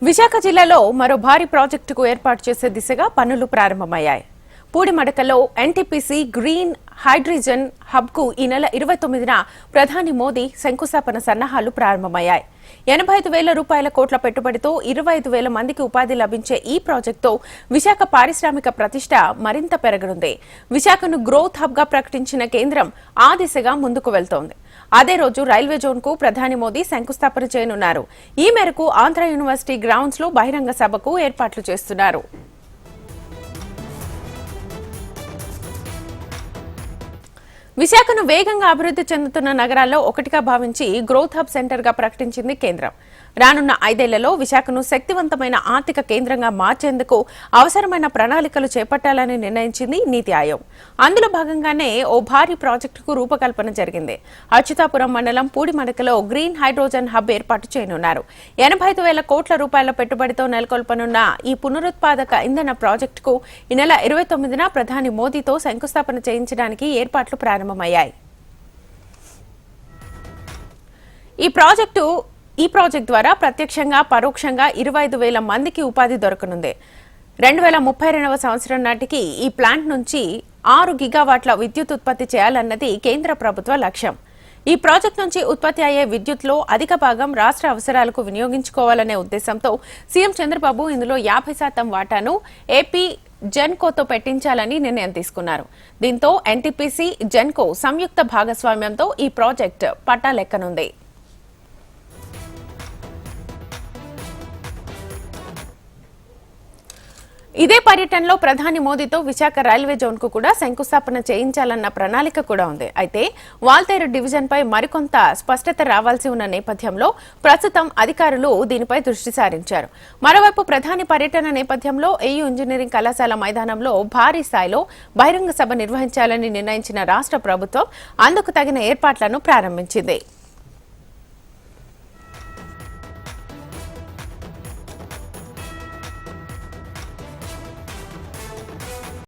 విశాఖ జిల్లాలో మరో భారీ ప్రాజెక్టుకు ఏర్పాటు చేసే దిశగా పనులు ప్రారంభమయ్యాయి. పూడిమడకలో ఎన్టీపీసీ గ్రీన్ హైడ్రోజన్ హబ్ కు ఈ నెల 29న ప్రధాని మోదీ శంకుస్థాపన సన్నాహాలు ప్రారంభమయ్యాయి. 85,000 రూపాయల కోట్ల పెట్టుబడితో 25,000 మందికి ఉపాధి లభించే ఈ ప్రాజెక్టుతో విశాఖ పారిశ్రామిక ప్రతిష్ట మరింత పెరగనుంది. విశాఖను గ్రోత్ హబ్ గా ప్రకటించిన కేంద్రం ఆ దిశగా ముందుకు వెళ్తోంది. అదే రోజు రైల్వే జోన్ కు ప్రధాని మోదీ శంకుస్థాపన చేయనున్నారు. ఈ మేరకు ఆంధ్ర యూనివర్సిటీ గ్రౌండ్స్ లో బహిరంగ సభకు ఏర్పాట్లు చేస్తున్నారు. విశాఖను వేగంగా అభివృద్ధి చెందుతున్న నగరాల్లో ఒకటిగా భావించి గ్రోత్ హబ్ సెంటర్ గా ప్రకటించింది కేంద్రం. రానున్న 5 ఏళ్లలో విశాఖను శక్తివంతమైన ఆర్థిక కేంద్రంగా మార్చేందుకు అవసరమైన ప్రణాళికలు చేపట్టాలని నిర్ణయించింది నీతి ఆయోగ్. అందులో భాగంగానే ఓ భారీ ప్రాజెక్టుకు రూపకల్పన జరిగింది. అచ్యుతాపురం మండలం పూడిమడకలో గ్రీన్ హైడ్రోజన్ హబ్ ఏర్పాటు చేయనున్నారు. 85,000 కోట్ల రూపాయల పెట్టుబడితో నెలకొల్పనున్న ఈ పునరుత్పాదక ఇంధన ప్రాజెక్టుకు ఈ నెల 29న ప్రధాని మోదీతో శంకుస్థాపన చేయించడానికి ఏర్పాట్లు ప్రారంభమయ్యాయి. ఈ ప్రాజెక్టు ద్వారా ప్రత్యక్షంగా పరోక్షంగా 25,000 మందికి ఉపాధి దొరకనుంది. 2032వ సంవత్సరం నాటికి ఈ ప్లాంట్ నుంచి 6 గిగావాట్ల విద్యుత్ ఉత్పత్తి చేయాలన్నది కేంద్ర ప్రభుత్వ లక్ష్యం. ఈ ప్రాజెక్టు నుంచి ఉత్పత్తి అయ్యే విద్యుత్లో అధిక భాగం రాష్ట్ర అవసరాలకు వినియోగించుకోవాలనే ఉద్దేశంతో సీఎం చంద్రబాబు ఇందులో 50% వాటాను ఏపీ జెన్కోతో పెట్టించాలని నిర్ణయం తీసుకున్నారు. దీంతో ఎన్టీపీసీ జెన్కో సంయుక్త భాగస్వామ్యంతో ఈ ప్రాజెక్టు పట్టాలెక్కనుంది. ఇదే పర్యటనలో ప్రధాని మోదీతో విశాఖ రైల్వే జోన్ కు కూడా శంకుస్థాపన చేయించాలన్న ప్రణాళిక కూడా ఉంది. అయితే వాల్తేరు డివిజన్ పై మరికొంత స్పష్టత రావాల్సి ఉన్న నేపథ్యంలో ప్రస్తుతం అధికారులు దీనిపై దృష్టి సారించారు. మరోవైపు ప్రధాని పర్యటన నేపథ్యంలో ఏయూ ఇంజనీరింగ్ కళాశాల మైదానంలో భారీ స్థాయిలో బహిరంగ సభ నిర్వహించాలని నిర్ణయించిన రాష్ట్ర ప్రభుత్వం అందుకు తగిన ఏర్పాట్లను ప్రారంభించింది.